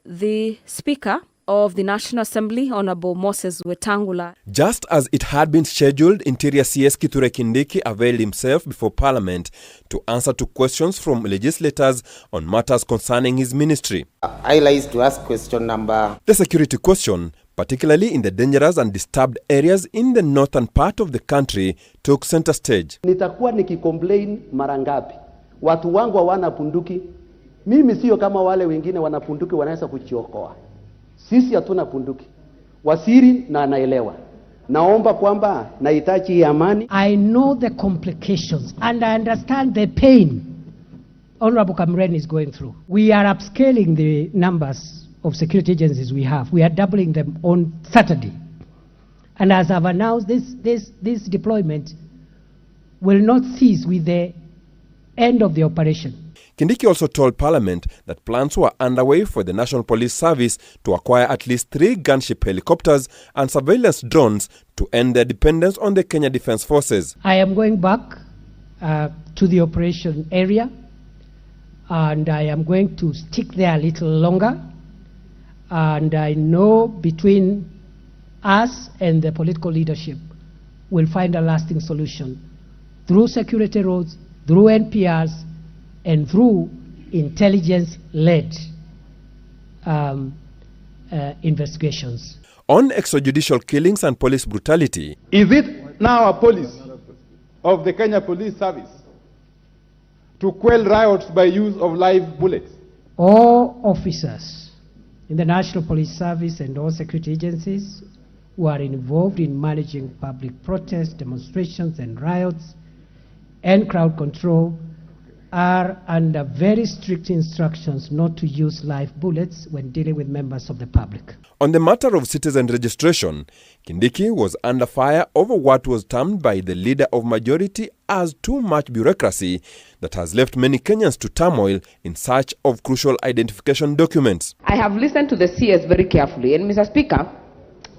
the Speaker of the National Assembly, Honorable Moses Wetangula. Just as it had been scheduled, Interior CS Kithure Kindiki availed himself before Parliament to answer to questions from legislators on matters concerning his ministry. I like to ask question number. The security question, particularly in the dangerous and disturbed areas in the northern part of the country, took center stage. Nitakuwa nikicomplain mara ngapi? Watu wangu hawana punduki. Mimi sio kama wale wengine wana punduki wanaweza kuchiokoa. Sisi hatuna punduki. Wasiri na anaelewa. Naomba kwamba nahitaji amani. I know the complications and I understand the pain Honorable Kamren is going through. We are upscaling the numbers of security agencies we have. We are doubling them on Saturday. And as I've announced, this deployment will not cease with the end of the operation. Kindiki also told Parliament that plans were underway for the National Police Service to acquire at least 3 gunship helicopters and surveillance drones to end their dependence on the Kenya Defence Forces. I am going back to the operation area, and I am going to stick there a little longer. And I know between us and the political leadership, we'll find a lasting solution through security roads, through NPRs, and through intelligence-led investigations. On extrajudicial killings and police brutality. Is it now a policy of the Kenya Police Service to quell riots by use of live bullets? All officers in the National Police Service and all security agencies who are involved in managing public protests, demonstrations and riots and crowd control are under very strict instructions not to use live bullets when dealing with members of the public. On the matter of citizen registration, Kindiki was under fire over what was termed by the leader of majority as too much bureaucracy that has left many Kenyans to turmoil in search of crucial identification documents. I have listened to the CS very carefully, and Mr. Speaker,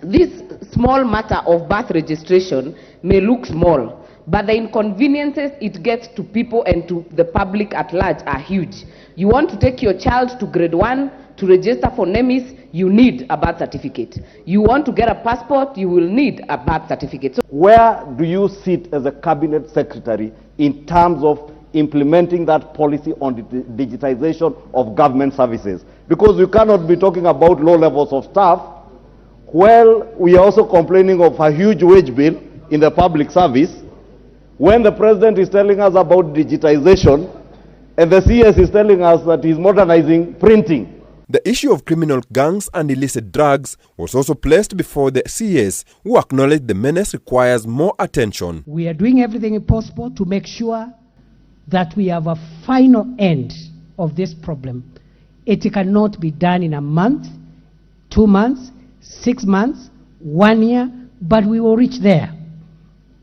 this small matter of birth registration may look small, but the inconveniences it gets to people and to the public at large are huge. You want to take your child to grade 1 to register for NEMIS, you need a birth certificate. You want to get a passport, you will need a birth certificate. So Where do you sit as a cabinet secretary in terms of implementing that policy on the digitization of government services? Because you cannot be talking about low levels of staff while we are also complaining of a huge wage bill in the public service, when the president is telling us about digitization and the CS is telling us that he's modernizing printing. The issue of criminal gangs and illicit drugs was also placed before the CS, who acknowledged the menace requires more attention. We are doing everything possible to make sure that we have a final end of this problem. It cannot be done in a month, 2 months, 6 months, 1 year, but we will reach there.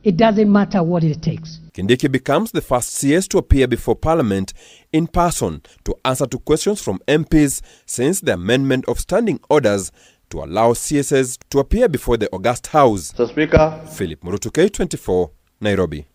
It doesn't matter what it takes. Kindiki becomes the first CS to appear before Parliament in person to answer to questions from MPs since the amendment of standing orders to allow CSs to appear before the August House. Mr. Speaker. Philip Murutu, K24, Nairobi.